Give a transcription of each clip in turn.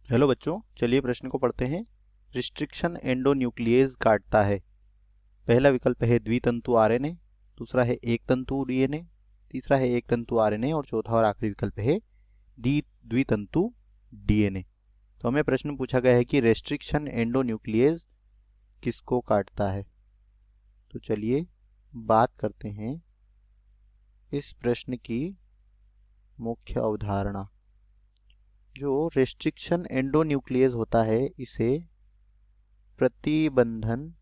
Hello बच्चों, चलिए प्रश्न को पढ़ते हैं। रिस्ट्रिक्शन एंडोन्यूक्लियेज काटता है। पहला विकल्प है द्वितंतु आरएनए, दूसरा है एक तंतु डीएनए, तीसरा है एक तंतु आरएनए और चौथा और आखिरी विकल्प है द्वितंतु डीएनए। तो हमें प्रश्न पूछा गया है कि रेस्ट्रिक्शन एंडोन्यूक्लियेज किसको काटता है। तो चलिए बात करते हैं इस प्रश्न की मुख्य अवधारणा। जो रेस्ट्रिक्शन एंडोन्यूक्लियेज होता है इसे प्रतिबंधन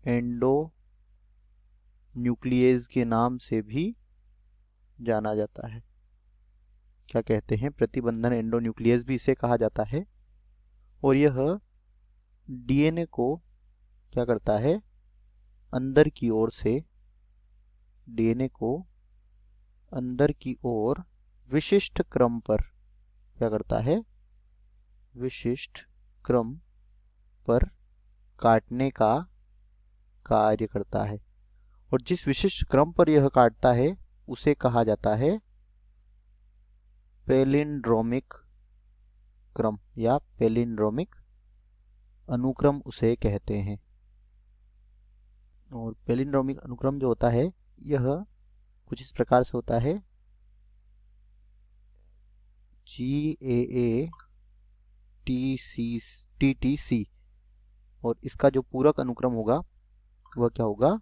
एंडोन्यूक्लियेज के नाम से भी जाना जाता है। क्या कहते हैं? प्रतिबंधन एंडोन्यूक्लियेज भी इसे कहा जाता है। और यह डीएनए को क्या करता है? अंदर की ओर से डीएनए को अंदर की ओर विशिष्ट क्रम पर क्या करता है? विशिष्ट क्रम पर काटने का कार्य करता है। और जिस विशिष्ट क्रम पर यह काटता है उसे कहा जाता है पैलिंड्रोमिक क्रम या पैलिंड्रोमिक अनुक्रम उसे कहते हैं। और पैलिंड्रोमिक अनुक्रम जो होता है यह कुछ इस प्रकार से होता है। GAATTC और इसका जो पूरक अनुक्रम होगा वह क्या होगा?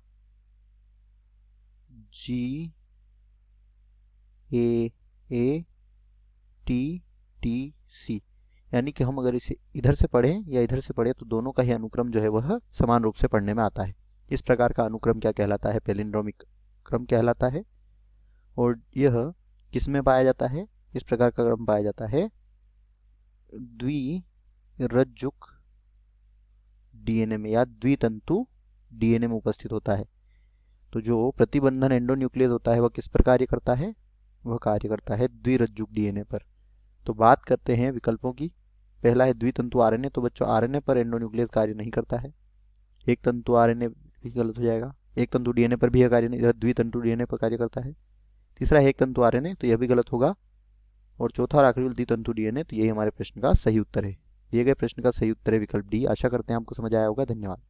GAATTC। यानी कि हम अगर इसे इधर से पढ़ें या इधर से पढ़ें तो दोनों का ही अनुक्रम जो है वह समान रूप से पढ़ने में आता है। इस प्रकार का अनुक्रम क्या कहलाता है? पैलिंड्रोमिक क्रम कहलाता है। और यह किस में पाया जाता है? इस प्रकार का क्रम पाया जाता है द्विरज्जुक डीएनए में या द्वितंतु डीएनए में उपस्थित होता है। तो जो प्रतिबंधन एंडोन्यूक्लियस होता है वह किस पर कार्य करता है? वह कार्य करता है द्विरज्जुक डीएनए पर। तो बात करते हैं विकल्पों की। पहला है द्वितंतु आरएनए। तो बच्चों आरएनए पर एंडोन्यूक्लियस कार्य नहीं करता है। एक तंतु आरएनए भी गलत हो जाएगा। एक तंतु डीएनए पर भी यह कार्य नहीं, द्वितंतु डीएनए पर कार्य करता है। तीसरा है एक तंतु आरएनए, तो यह भी गलत होगा। और चौथा और आखिरी द्वितंतु डीएनए। तो यही हमारे प्रश्न का सही उत्तर है। दिए गए प्रश्न का सही उत्तर है विकल्प डी। आशा करते हैं आपको समझ आया होगा। धन्यवाद।